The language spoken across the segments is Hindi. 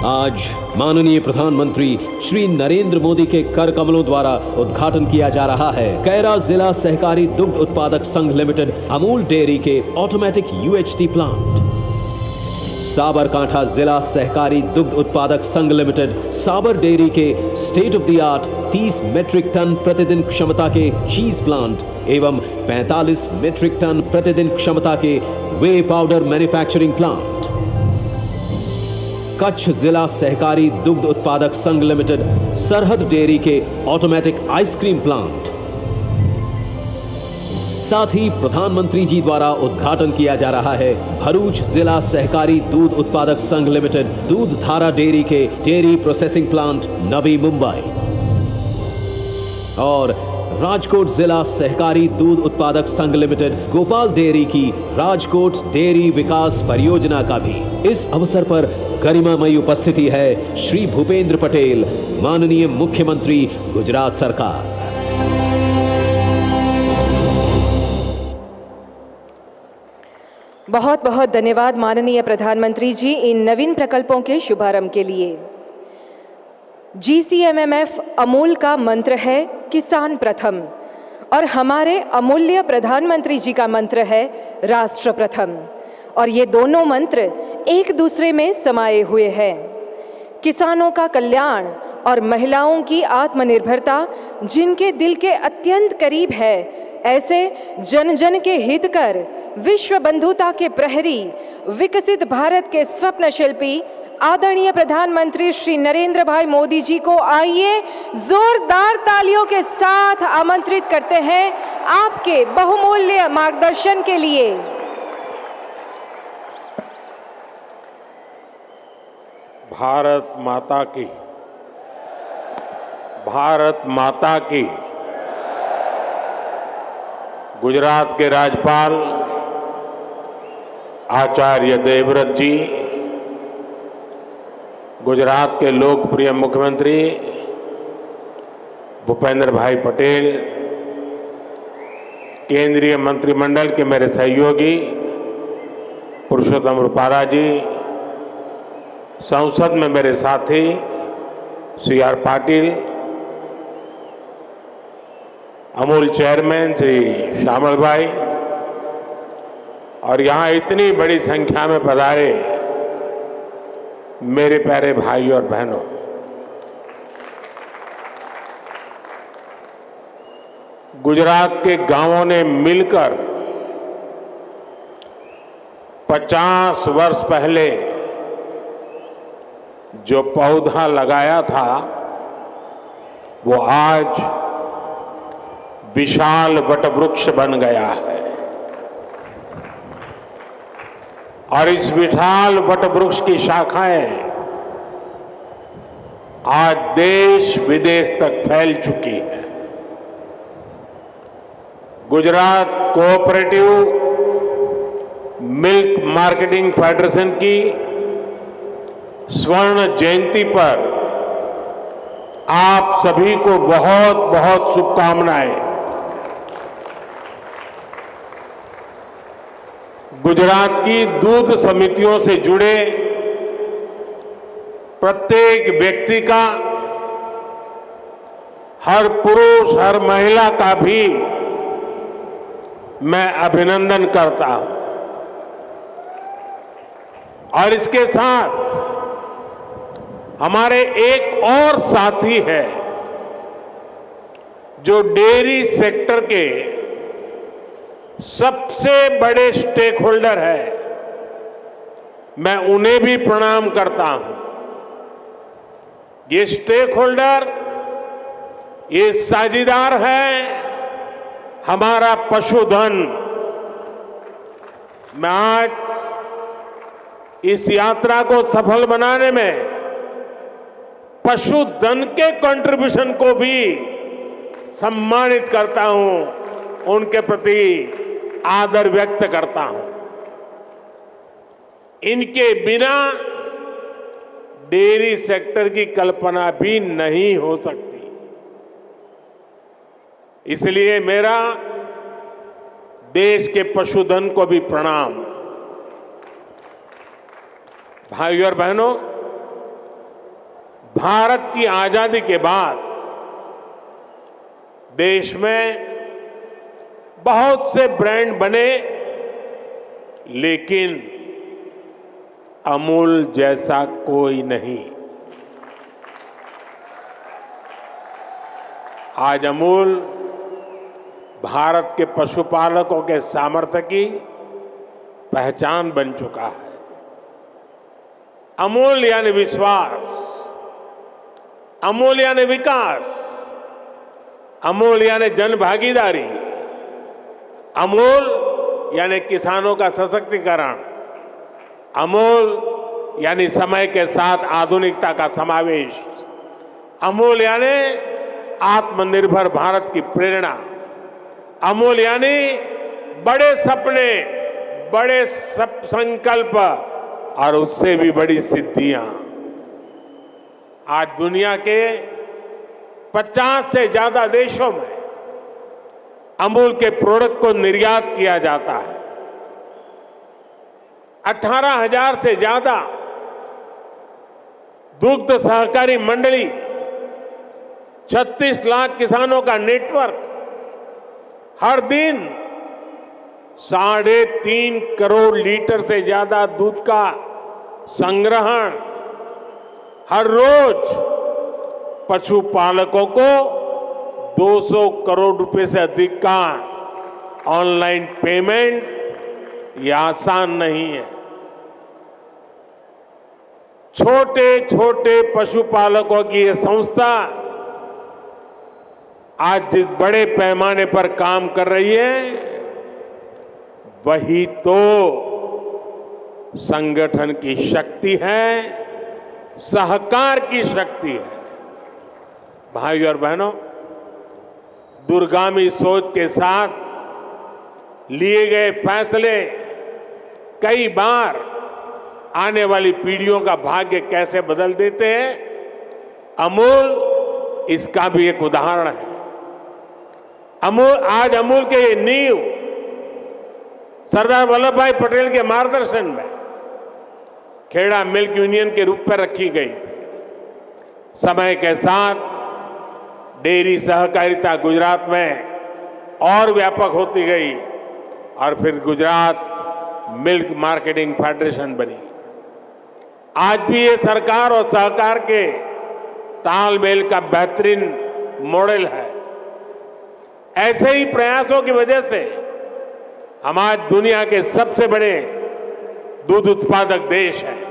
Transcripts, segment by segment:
आज माननीय प्रधानमंत्री श्री नरेंद्र मोदी के कर कमलों द्वारा उद्घाटन किया जा रहा है कैरा जिला सहकारी दुग्ध उत्पादक संघ लिमिटेड अमूल डेयरी के ऑटोमेटिक यूएचटी प्लांट। साबरकांठा जिला सहकारी दुग्ध उत्पादक संघ लिमिटेड साबर डेयरी के state of the art 30 metric tonne प्रतिदिन क्षमता के चीज प्लांट एवं 45 मेट्रिक टन प्रतिदिन क्षमता के वे पाउडर मैन्युफैक्चरिंग प्लांट। कच्छ जिला सहकारी दुग्ध उत्पादक संघ लिमिटेड सरहद डेयरी के ऑटोमेटिक आइसक्रीम प्लांट। साथ ही प्रधानमंत्री जी द्वारा उद्घाटन किया जा रहा है भरूच जिला सहकारी दूध उत्पादक संघ लिमिटेड दूध धारा डेयरी के dairy processing plant Navi Mumbai और राजकोट जिला सहकारी दूध उत्पादक संघ लिमिटेड गोपाल डेयरी की राजकोट डेयरी विकास परियोजना का भी। इस अवसर पर गरिमामयी उपस्थिति है श्री भूपेंद्र पटेल, माननीय मुख्यमंत्री गुजरात सरकार। बहुत बहुत धन्यवाद माननीय प्रधानमंत्री जी इन नवीन प्रकल्पों के शुभारंभ के लिए। GCMMF अमूल का मंत्र है किसान प्रथम और हमारे अमूल्य प्रधानमंत्री जी का मंत्र है राष्ट्र प्रथम, और ये दोनों मंत्र एक दूसरे में समाये हुए हैं। किसानों का कल्याण और महिलाओं की आत्मनिर्भरता जिनके दिल के अत्यंत करीब है, ऐसे जन जन के हित कर विश्व बंधुता के प्रहरी विकसित भारत के स्वप्न शिल्पी आदरणीय प्रधानमंत्री श्री नरेंद्र भाई मोदी जी को आइए जोरदार तालियों के साथ आमंत्रित करते हैं आपके बहुमूल्य मार्गदर्शन के लिए। भारत माता की, भारत माता की। गुजरात के राज्यपाल आचार्य देवव्रत जी, गुजरात के लोकप्रिय मुख्यमंत्री भूपेंद्र भाई पटेल, केंद्रीय मंत्रिमंडल के मेरे सहयोगी पुरुषोत्तम रूपाला जी, संसद में मेरे साथी CR पाटिल, अमूल चेयरमैन श्री श्यामल भाई और यहाँ इतनी बड़ी संख्या में पधारे मेरे प्यारे भाई और बहनों, गुजरात के गांवों ने मिलकर 50 वर्ष पहले जो पौधा लगाया था वो आज विशाल वटवृक्ष बन गया है और इस विशाल वटवृक्ष की शाखाएं आज देश विदेश तक फैल चुकी है। Gujarat cooperative milk marketing federation की स्वर्ण जयंती पर आप सभी को बहुत बहुत शुभकामनाएं। गुजरात की दूध समितियों से जुड़े प्रत्येक व्यक्ति का, हर पुरुष हर महिला का भी मैं अभिनंदन करता हूं। और इसके साथ हमारे एक और साथी है जो डेयरी सेक्टर के सबसे बड़े स्टेक होल्डर है, मैं उन्हें भी प्रणाम करता हूं। ये स्टेक होल्डर, ये साझीदार है हमारा पशुधन। मैं आज इस यात्रा को सफल बनाने में पशुधन के कंट्रीब्यूशन को भी सम्मानित करता हूं, उनके प्रति आदर व्यक्त करता हूं। इनके बिना डेयरी सेक्टर की कल्पना भी नहीं हो सकती। इसलिए मेरा देश के पशुधन को भी प्रणाम। भाइयों और बहनों, भारत की आजादी के बाद देश में बहुत से ब्रांड बने, लेकिन अमूल जैसा कोई नहीं। आज अमूल भारत के पशुपालकों के सामर्थ्य की पहचान बन चुका है। अमूल यानी विश्वास, अमूल यानी विकास, अमूल यानी जन भागीदारी, अमूल यानी किसानों का सशक्तिकरण, अमूल यानी समय के साथ आधुनिकता का समावेश, अमूल यानी आत्मनिर्भर भारत की प्रेरणा, अमूल यानी बड़े सपने, बड़े संकल्प और उससे भी बड़ी सिद्धियां। आज दुनिया के 50 से ज्यादा देशों में अमूल के प्रोडक्ट को निर्यात किया जाता है। 18,000 से ज्यादा दुग्ध सहकारी मंडली, 36 लाख किसानों का नेटवर्क, हर दिन 3.5 करोड़ लीटर से ज्यादा दूध का संग्रहण, हर रोज पशुपालकों को 200 करोड़ रुपए से अधिक का ऑनलाइन पेमेंट, ये आसान नहीं है। छोटे छोटे पशुपालकों की ये संस्था आज जिस बड़े पैमाने पर काम कर रही है, वही तो संगठन की शक्ति है, सहकार की शक्ति है। भाइयों और बहनों, दूरगामी सोच के साथ लिए गए फैसले कई बार आने वाली पीढ़ियों का भाग्य कैसे बदल देते हैं, अमूल इसका भी एक उदाहरण है। आज अमूल के ये नींव सरदार वल्लभ भाई पटेल के मार्गदर्शन में खेड़ा मिल्क यूनियन के रूप में रखी गई थी। समय के साथ डेयरी सहकारिता गुजरात में और व्यापक होती गई और फिर गुजरात मिल्क मार्केटिंग फेडरेशन बनी। आज भी ये सरकार और सहकार के तालमेल का बेहतरीन मॉडल है। ऐसे ही प्रयासों की वजह से हम आज दुनिया के सबसे बड़े दूध उत्पादक देश हैं।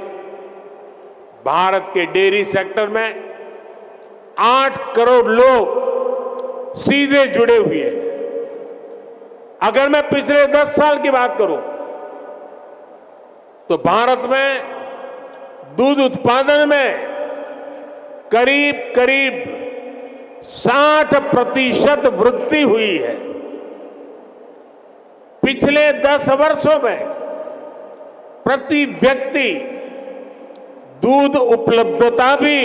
भारत के डेयरी सेक्टर में 8 करोड़ लोग सीधे जुड़े हुए हैं। अगर मैं पिछले 10 साल की बात करूं तो भारत में दूध उत्पादन में करीब करीब 60% वृद्धि हुई है। पिछले 10 वर्षों में प्रति व्यक्ति दूध उपलब्धता भी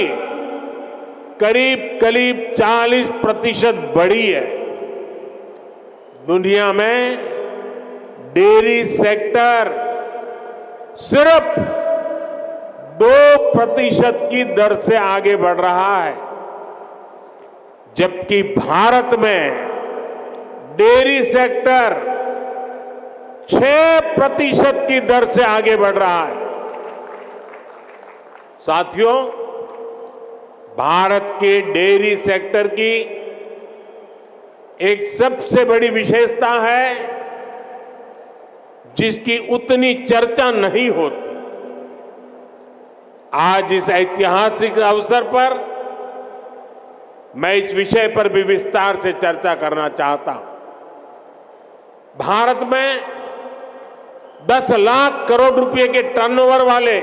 करीब करीब 40% बढ़ी है। दुनिया में डेयरी सेक्टर सिर्फ 2% की दर से आगे बढ़ रहा है, जबकि भारत में डेयरी सेक्टर 6% की दर से आगे बढ़ रहा है। साथियों, भारत के डेयरी सेक्टर की एक सबसे बड़ी विशेषता है जिसकी उतनी चर्चा नहीं होती। आज इस ऐतिहासिक अवसर पर मैं इस विषय पर भी विस्तार से चर्चा करना चाहता हूं। भारत में 10 लाख करोड़ रुपए के टर्नओवर वाले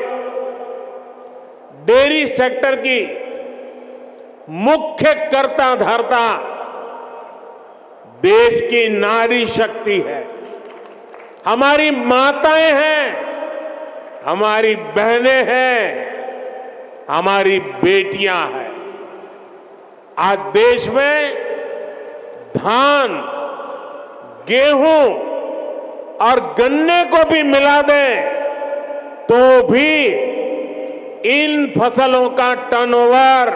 डेयरी सेक्टर की मुख्य कर्ता धर्ता देश की नारी शक्ति है, हमारी माताएं हैं, हमारी बहनें हैं, हमारी बेटियां हैं। आज देश में धान, गेहूं और गन्ने को भी मिला दें तो भी इन फसलों का टर्नओवर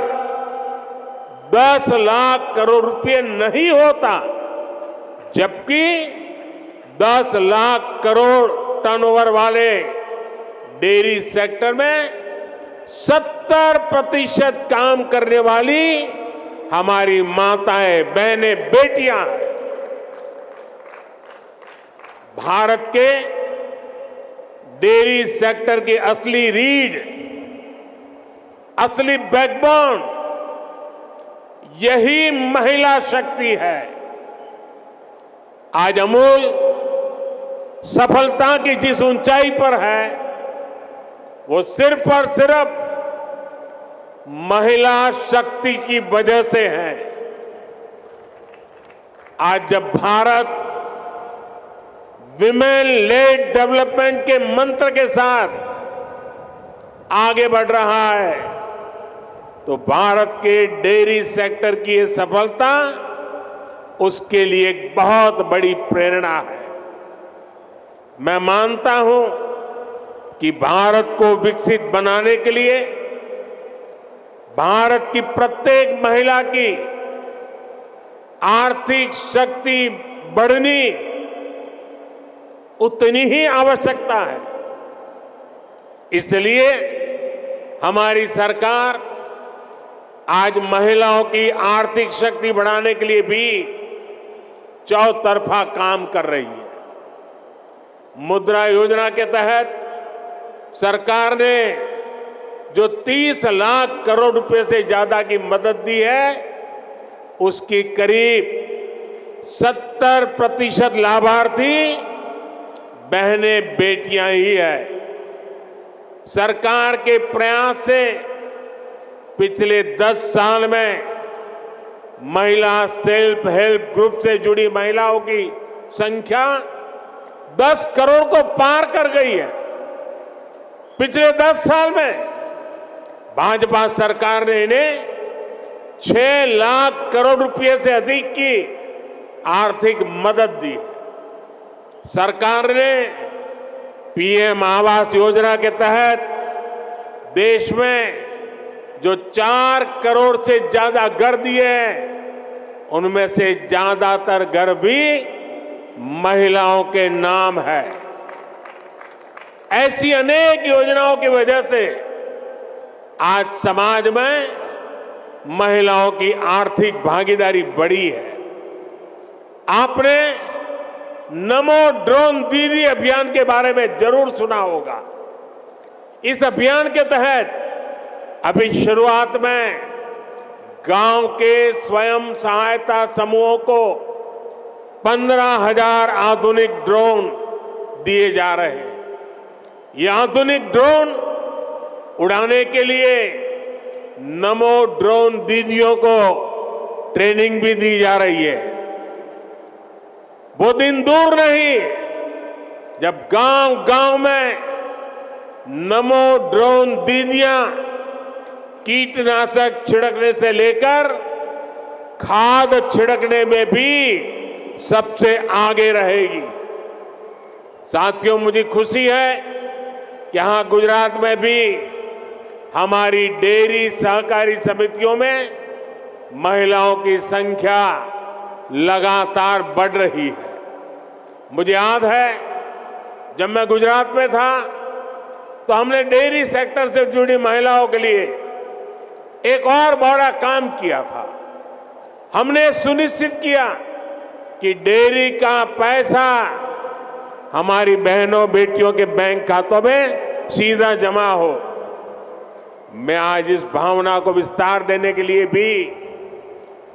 10 लाख करोड़ रुपए नहीं होता, जबकि 10 लाख करोड़ टर्नओवर वाले डेयरी सेक्टर में 70% काम करने वाली हमारी माताएं, बहनें, बेटियां हैं। भारत के डेयरी सेक्टर की असली रीढ़, असली बैकबोन यही महिला शक्ति है। आज अमूल सफलता की जिस ऊंचाई पर है, वो सिर्फ और सिर्फ महिला शक्ति की वजह से है। आज जब भारत विमेन लेड डेवलपमेंट के मंत्र के साथ आगे बढ़ रहा है, तो भारत के डेयरी सेक्टर की ये सफलता उसके लिए एक बहुत बड़ी प्रेरणा है। मैं मानता हूं कि भारत को विकसित बनाने के लिए भारत की प्रत्येक महिला की आर्थिक शक्ति बढ़नी उतनी ही आवश्यकता है। इसलिए हमारी सरकार आज महिलाओं की आर्थिक शक्ति बढ़ाने के लिए भी चौतरफा काम कर रही है। मुद्रा योजना के तहत सरकार ने जो 30 लाख करोड़ रुपए से ज्यादा की मदद दी है, उसकी करीब 70% लाभार्थी बहनें, बेटियां ही है। सरकार के प्रयास से पिछले 10 साल में महिला सेल्फ हेल्प ग्रुप से जुड़ी महिलाओं की संख्या 10 करोड़ को पार कर गई है। पिछले 10 साल में भाजपा सरकार ने इन्हें 6 लाख करोड़ रुपए से अधिक की आर्थिक मदद दी। सरकार ने पीएम आवास योजना के तहत देश में जो 4 करोड़ से ज्यादा घर दिए हैं, उनमें से ज्यादातर घर भी महिलाओं के नाम है। ऐसी अनेक योजनाओं की वजह से आज समाज में महिलाओं की आर्थिक भागीदारी बढ़ी है। आपने नमो ड्रोन दीदी अभियान के बारे में जरूर सुना होगा। इस अभियान के तहत अभी शुरुआत में गांव के स्वयं सहायता समूहों को 15,000 आधुनिक ड्रोन दिए जा रहे हैं। ये आधुनिक ड्रोन उड़ाने के लिए नमो ड्रोन दीदियों को ट्रेनिंग भी दी जा रही है। वो दिन दूर नहीं जब गांव-गांव में नमो ड्रोन दीदियां कीटनाशक छिड़कने से लेकर खाद छिड़कने में भी सबसे आगे रहेगी। साथियों, मुझे खुशी है कि यहां गुजरात में भी हमारी डेयरी सहकारी समितियों में महिलाओं की संख्या लगातार बढ़ रही है। मुझे याद है जब मैं गुजरात में था तो हमने डेयरी सेक्टर से जुड़ी महिलाओं के लिए एक और बड़ा काम किया था। हमने सुनिश्चित किया कि डेयरी का पैसा हमारी बहनों बेटियों के बैंक खातों में सीधा जमा हो। मैं आज इस भावना को विस्तार देने के लिए भी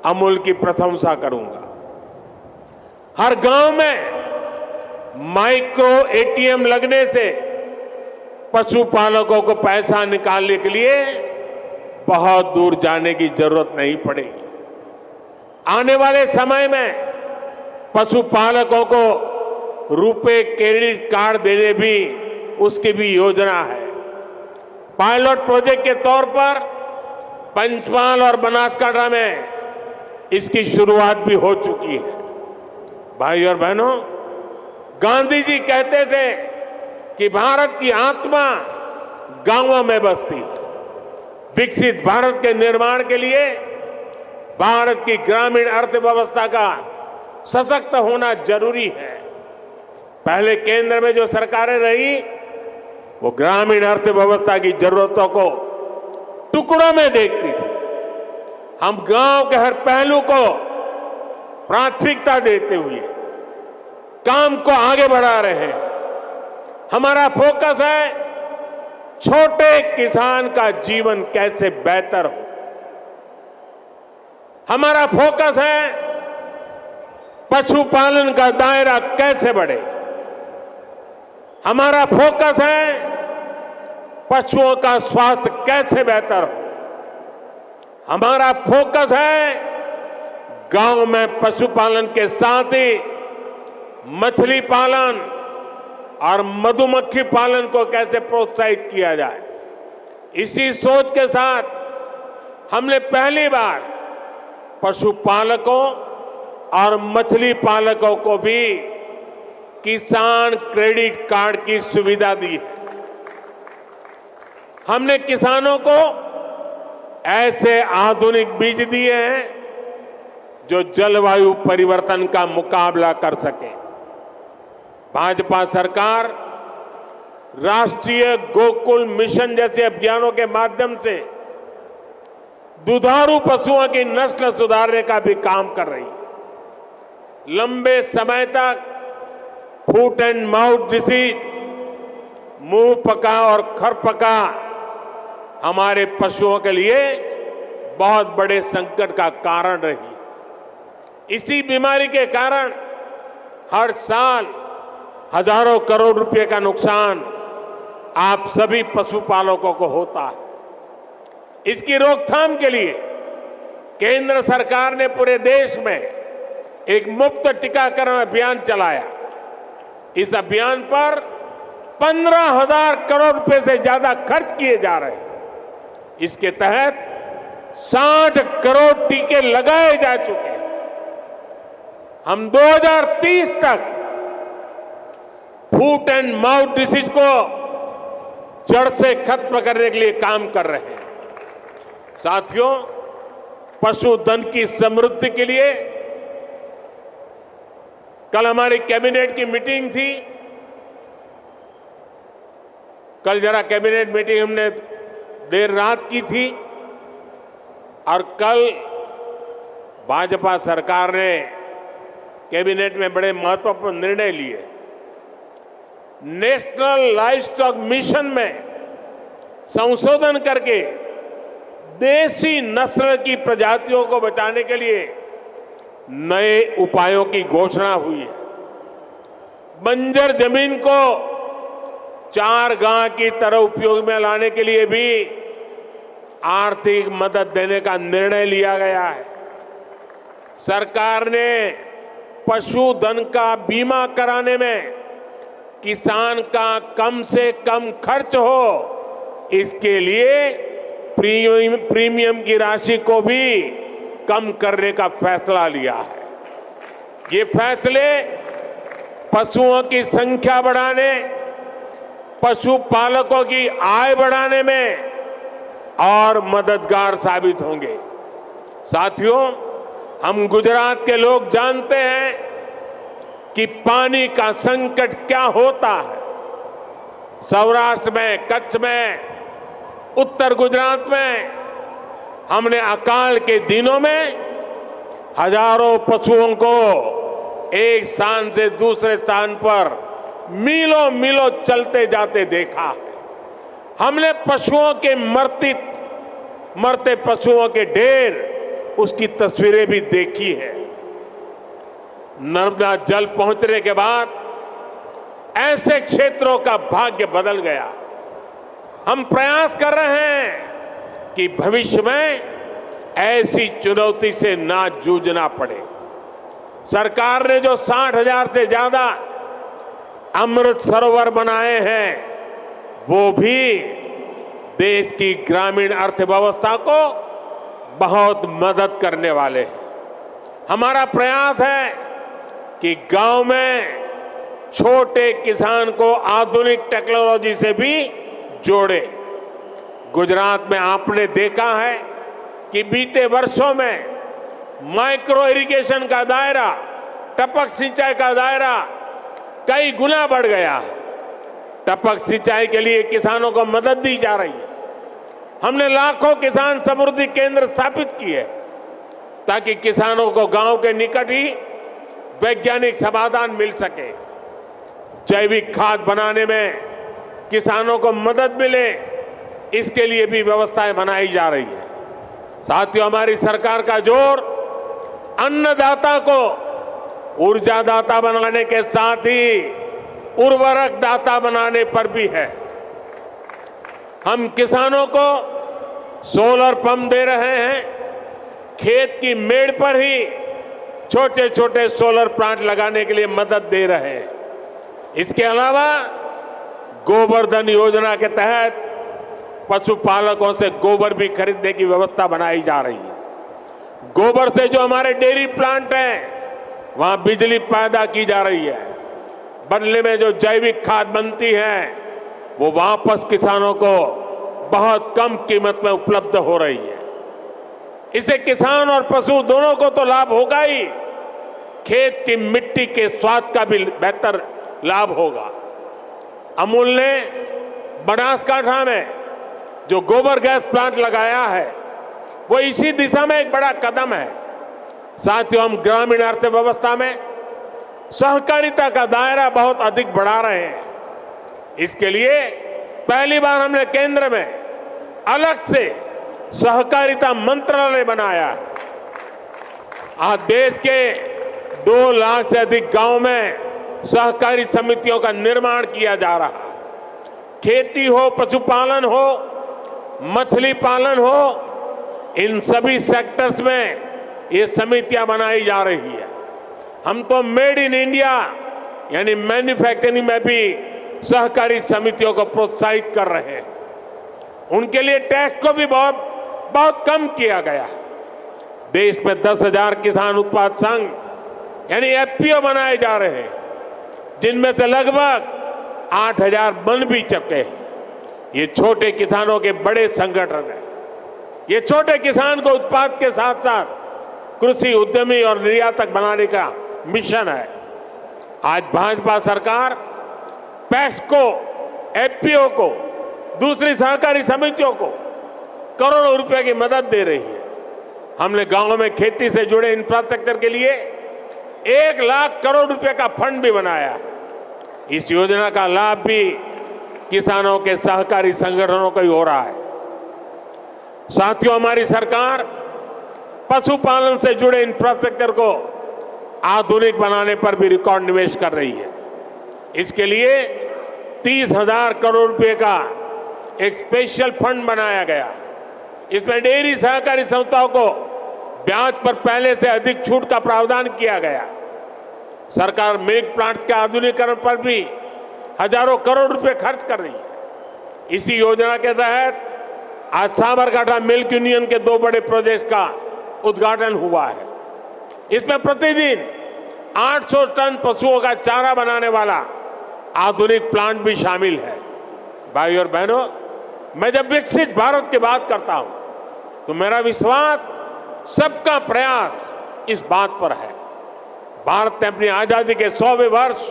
अमूल की प्रशंसा करूंगा। हर गांव में माइक्रो एटीएम लगने से पशुपालकों को पैसा निकालने के लिए बहुत दूर जाने की जरूरत नहीं पड़ेगी। आने वाले समय में पशुपालकों को रुपे क्रेडिट कार्ड देने भी उसकी भी योजना है। पायलट प्रोजेक्ट के तौर पर पंचमहाल और बनासकांठा में इसकी शुरुआत भी हो चुकी है। भाई और बहनों, गांधी जी कहते थे कि भारत की आत्मा गांवों में बसती है। विकसित भारत के निर्माण के लिए भारत की ग्रामीण अर्थव्यवस्था का सशक्त होना जरूरी है। पहले केंद्र में जो सरकारें रही वो ग्रामीण अर्थव्यवस्था की जरूरतों को टुकड़ों में देखती थी। हम गांव के हर पहलू को प्राथमिकता देते हुए काम को आगे बढ़ा रहे हैं। हमारा फोकस है छोटे किसान का जीवन कैसे बेहतर हो। हमारा फोकस है पशुपालन का दायरा कैसे बढ़े। हमारा फोकस है पशुओं का स्वास्थ्य कैसे बेहतर हो। हमारा फोकस है गांव में पशुपालन के साथ ही मछली पालन और मधुमक्खी पालन को कैसे प्रोत्साहित किया जाए। इसी सोच के साथ हमने पहली बार पशुपालकों और मछली पालकों को भी किसान क्रेडिट कार्ड की सुविधा दी है। हमने किसानों को ऐसे आधुनिक बीज दिए हैं जो जलवायु परिवर्तन का मुकाबला कर सके। भाजपा सरकार राष्ट्रीय गोकुल मिशन जैसे अभियानों के माध्यम से दुधारू पशुओं की नस्ल सुधारने का भी काम कर रही है। लंबे समय तक फुट एंड माउथ डिसीज, मुंह पका और खरपका हमारे पशुओं के लिए बहुत बड़े संकट का कारण रही। इसी बीमारी के कारण हर साल हजारों करोड़ रुपए का नुकसान आप सभी पशुपालकों को होता है। इसकी रोकथाम के लिए केंद्र सरकार ने पूरे देश में एक मुफ्त टीकाकरण अभियान चलाया। इस अभियान पर 15,000 करोड़ रुपए से ज्यादा खर्च किए जा रहे हैं। इसके तहत 60 करोड़ टीके लगाए जा चुके हैं। हम 2030 तक फुट एंड माउथ डिसीज को जड़ से खत्म करने के लिए काम कर रहे हैं। साथियों, पशुधन की समृद्धि के लिए कल हमारी कैबिनेट की मीटिंग थी। कल जरा कैबिनेट मीटिंग हमने देर रात की थी और कल भाजपा सरकार ने कैबिनेट में बड़े महत्वपूर्ण निर्णय लिए। नेशनल लाइवस्टॉक मिशन में संशोधन करके देसी नस्ल की प्रजातियों को बचाने के लिए नए उपायों की घोषणा हुई है। बंजर जमीन को चारगांव की तरह उपयोग में लाने के लिए भी आर्थिक मदद देने का निर्णय लिया गया है। सरकार ने पशुधन का बीमा कराने में किसान का कम से कम खर्च हो, इसके लिए प्रीमियम की राशि को भी कम करने का फैसला लिया है। ये फैसले पशुओं की संख्या बढ़ाने, पशुपालकों की आय बढ़ाने में और मददगार साबित होंगे। साथियों, हम गुजरात के लोग जानते हैं कि पानी का संकट क्या होता है। सौराष्ट्र में, कच्छ में, उत्तर गुजरात में हमने अकाल के दिनों में हजारों पशुओं को एक स्थान से दूसरे स्थान पर मीलों मीलों चलते जाते देखा है। हमने पशुओं के मरते पशुओं के ढेर, उसकी तस्वीरें भी देखी है। नर्मदा जल पहुंचने के बाद ऐसे क्षेत्रों का भाग्य बदल गया। हम प्रयास कर रहे हैं कि भविष्य में ऐसी चुनौती से ना जूझना पड़े। सरकार ने जो 60,000 से ज्यादा अमृत सरोवर बनाए हैं, वो भी देश की ग्रामीण अर्थव्यवस्था को बहुत मदद करने वाले हैं। हमारा प्रयास है कि गांव में छोटे किसान को आधुनिक टेक्नोलॉजी से भी जोड़े। गुजरात में आपने देखा है कि बीते वर्षों में माइक्रो इरिगेशन का दायरा, टपक सिंचाई का दायरा कई गुना बढ़ गया है। टपक सिंचाई के लिए किसानों को मदद दी जा रही है। हमने लाखों किसान समृद्धि केंद्र स्थापित किए ताकि किसानों को गांव के निकट ही वैज्ञानिक समाधान मिल सके। जैविक खाद बनाने में किसानों को मदद मिले, इसके लिए भी व्यवस्थाएं बनाई जा रही है। साथियों, हमारी सरकार का जोर अन्नदाता को ऊर्जादाता बनाने के साथ ही उर्वरक दाता बनाने पर भी है। हम किसानों को सोलर पंप दे रहे हैं, खेत की मेड़ पर ही छोटे छोटे सोलर प्लांट लगाने के लिए मदद दे रहे हैं। इसके अलावा गोवर्धन योजना के तहत पशुपालकों से गोबर भी खरीदने की व्यवस्था बनाई जा रही है। गोबर से जो हमारे डेयरी प्लांट हैं, वहां बिजली पैदा की जा रही है। बदले में जो जैविक खाद बनती है, वो वापस किसानों को बहुत कम कीमत में उपलब्ध हो रही है। इससे किसान और पशु दोनों को तो लाभ होगा ही, खेत की मिट्टी के स्वाद का भी बेहतर लाभ होगा। अमूल ने बनासकांठा में जो गोबर गैस प्लांट लगाया है, वो इसी दिशा में एक बड़ा कदम है। साथियों, हम ग्रामीण अर्थव्यवस्था में सहकारिता का दायरा बहुत अधिक बढ़ा रहे हैं। इसके लिए पहली बार हमने केंद्र में अलग से सहकारिता मंत्रालय बनाया है। आज देश के 2 लाख से अधिक गांव में सहकारी समितियों का निर्माण किया जा रहा है। खेती हो, पशुपालन हो, मछली पालन हो, इन सभी सेक्टर्स में ये समितियां बनाई जा रही है। हम तो मेड इन इंडिया यानी मैन्युफैक्चरिंग में भी सहकारी समितियों को प्रोत्साहित कर रहे हैं। उनके लिए टैक्स को भी बहुत कम किया गया। देश में 10,000 किसान उत्पाद संघ यानी एफपीओ बनाए जा रहे हैं, जिनमें से लगभग 8,000 बन भी चुके हैं। ये छोटे किसानों के बड़े संगठन हैं। ये छोटे किसान को उत्पाद के साथ साथ कृषि उद्यमी और निर्यातक बनाने का मिशन है। आज भाजपा सरकार पैक्स को, एफपीओ को, दूसरी सहकारी समितियों को करोड़ों रुपए की मदद दे रही है। हमने गांवों में खेती से जुड़े इंफ्रास्ट्रक्चर के लिए 1 लाख करोड़ रुपए का फंड भी बनाया। इस योजना का लाभ भी किसानों के सहकारी संगठनों को ही हो रहा है। साथियों, हमारी सरकार पशुपालन से जुड़े इंफ्रास्ट्रक्चर को आधुनिक बनाने पर भी रिकॉर्ड निवेश कर रही है। इसके लिए 30,000 करोड़ रुपए का एक स्पेशल फंड बनाया गया। इसमें डेयरी सहकारी संस्थाओं को ब्याज पर पहले से अधिक छूट का प्रावधान किया गया। सरकार मिल्क प्लांट्स के आधुनिकीकरण पर भी हजारों करोड़ रुपए खर्च कर रही है। इसी योजना के तहत आज साबरकांठा मिल्क यूनियन के 2 बड़े प्रोजेक्ट का उद्घाटन हुआ है। इसमें प्रतिदिन 800 टन पशुओं का चारा बनाने वाला आधुनिक प्लांट भी शामिल है। भाइयों और बहनों, मैं जब विकसित भारत की बात करता हूं तो मेरा विश्वास, सबका प्रयास इस बात पर है। भारत ने अपनी आजादी के 100वें वर्ष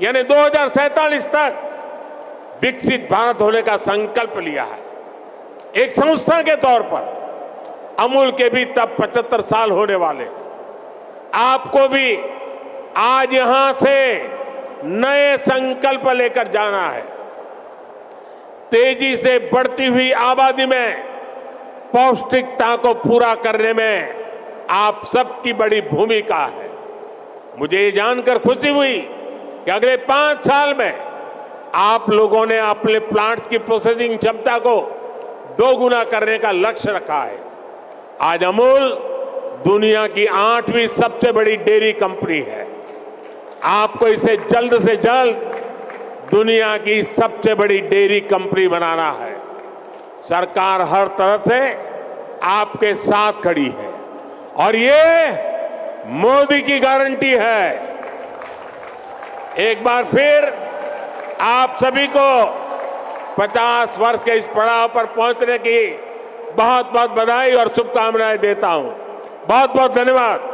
यानी 2047 तक विकसित भारत होने का संकल्प लिया है। एक संस्था के तौर पर अमूल के भी तब 75 साल होने वाले। आपको भी आज यहां से नए संकल्प लेकर जाना है। तेजी से बढ़ती हुई आबादी में पौष्टिकता को पूरा करने में आप सबकी बड़ी भूमिका है। मुझे ये जानकर खुशी हुई कि अगले 5 साल में आप लोगों ने अपने प्लांट्स की प्रोसेसिंग क्षमता को 2 गुना करने का लक्ष्य रखा है। आज अमूल दुनिया की 8वीं सबसे बड़ी डेयरी कंपनी है। आपको इसे जल्द से जल्द दुनिया की सबसे बड़ी डेयरी कंपनी बनाना है। सरकार हर तरह से आपके साथ खड़ी है और ये मोदी की गारंटी है। एक बार फिर आप सभी को 50 वर्ष के इस पड़ाव पर पहुंचने की बहुत बहुत बधाई और शुभकामनाएं देता हूं। बहुत बहुत धन्यवाद।